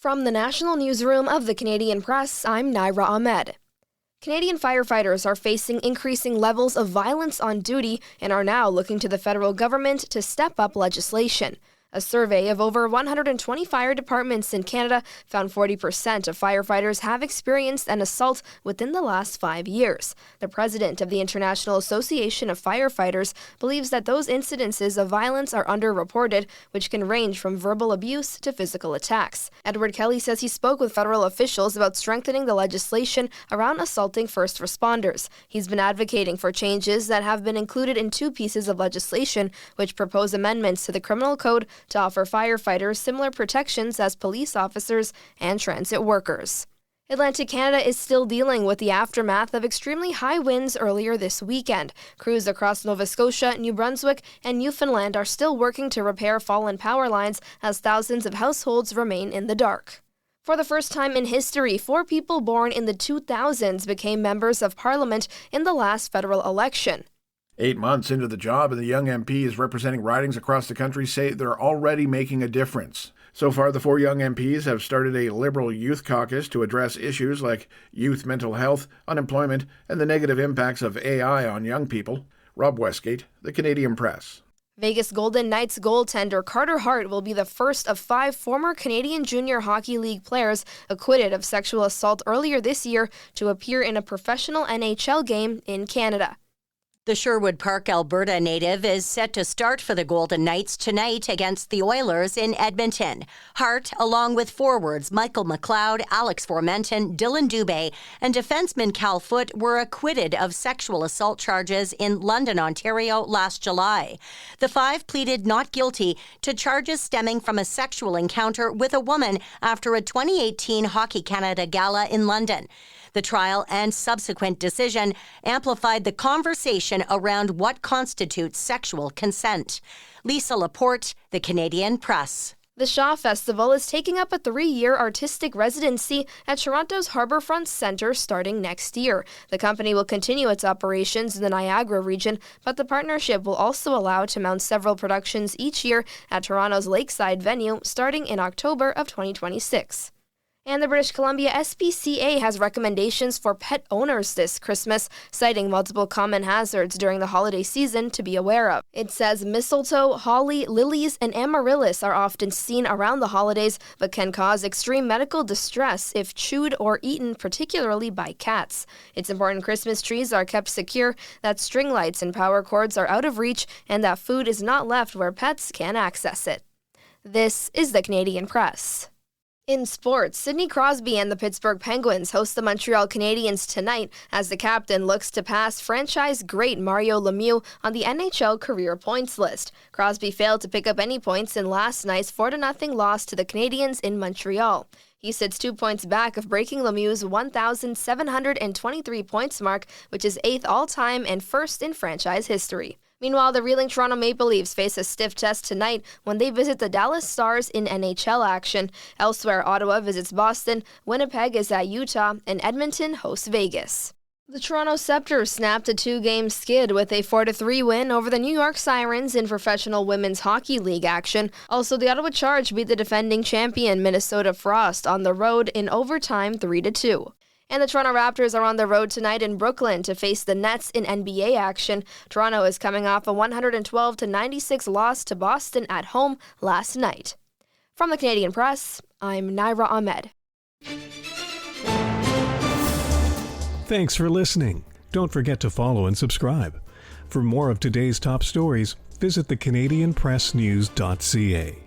From the National Newsroom of the Canadian Press, I'm Naira Ahmed. Canadian firefighters are facing increasing levels of violence on duty and are now looking to the federal government to step up legislation. A survey of over 120 fire departments in Canada found 40% of firefighters have experienced an assault within the last 5 years. The president of the International Association of Firefighters believes that those incidences of violence are underreported, which can range from verbal abuse to physical attacks. Edward Kelly says he spoke with federal officials about strengthening the legislation around assaulting first responders. He's been advocating for changes that have been included in 2 pieces of legislation, which propose amendments to the criminal code to offer firefighters similar protections as police officers and transit workers. Atlantic Canada is still dealing with the aftermath of extremely high winds earlier this weekend. Crews across Nova Scotia, New Brunswick, and Newfoundland are still working to repair fallen power lines as thousands of households remain in the dark. For the first time in history, 4 people born in the 2000s became members of Parliament in the last federal election. 8 months into the job, and the young MPs representing ridings across the country say they're already making a difference. So far, the 4 young MPs have started a Liberal Youth Caucus to address issues like youth mental health, unemployment, and the negative impacts of AI on young people. Rob Westgate, The Canadian Press. Vegas Golden Knights goaltender Carter Hart will be the first of 5 former Canadian Junior Hockey League players acquitted of sexual assault earlier this year to appear in a professional NHL game in Canada. The Sherwood Park, Alberta native is set to start for the Golden Knights tonight against the Oilers in Edmonton. Hart, along with forwards Michael McLeod, Alex Formenton, Dylan Dubé, and defenseman Cal Foote were acquitted of sexual assault charges in London, Ontario last July. The 5 pleaded not guilty to charges stemming from a sexual encounter with a woman after a 2018 Hockey Canada gala in London. The trial and subsequent decision amplified the conversation around what constitutes sexual consent. Lisa Laporte, The Canadian Press. The Shaw Festival is taking up a 3-year artistic residency at Toronto's Harbourfront Centre starting next year. The company will continue its operations in the Niagara region, but the partnership will also allow to mount several productions each year at Toronto's Lakeside venue starting in October of 2026. And the British Columbia SPCA has recommendations for pet owners this Christmas, citing multiple common hazards during the holiday season to be aware of. It says mistletoe, holly, lilies, and amaryllis are often seen around the holidays, but can cause extreme medical distress if chewed or eaten, particularly by cats. It's important Christmas trees are kept secure, that string lights and power cords are out of reach, and that food is not left where pets can access it. This is the Canadian Press. In sports, Sidney Crosby and the Pittsburgh Penguins host the Montreal Canadiens tonight as the captain looks to pass franchise great Mario Lemieux on the NHL career points list. Crosby failed to pick up any points in last night's 4-0 loss to the Canadiens in Montreal. He sits 2 points back of breaking Lemieux's 1,723 points mark, which is 8th all-time and 1st in franchise history. Meanwhile, the reeling Toronto Maple Leafs face a stiff test tonight when they visit the Dallas Stars in NHL action. Elsewhere, Ottawa visits Boston, Winnipeg is at Utah, and Edmonton hosts Vegas. The Toronto Scepters snapped a 2-game skid with a 4-3 win over the New York Sirens in Professional Women's Hockey League action. Also, the Ottawa Charge beat the defending champion Minnesota Frost on the road in overtime 3-2. And the Toronto Raptors are on the road tonight in Brooklyn to face the Nets in NBA action. Toronto is coming off a 112-96 loss to Boston at home last night. From the Canadian Press, I'm Naira Ahmed. Thanks for listening. Don't forget to follow and subscribe. For more of today's top stories, visit thecanadianpressnews.ca.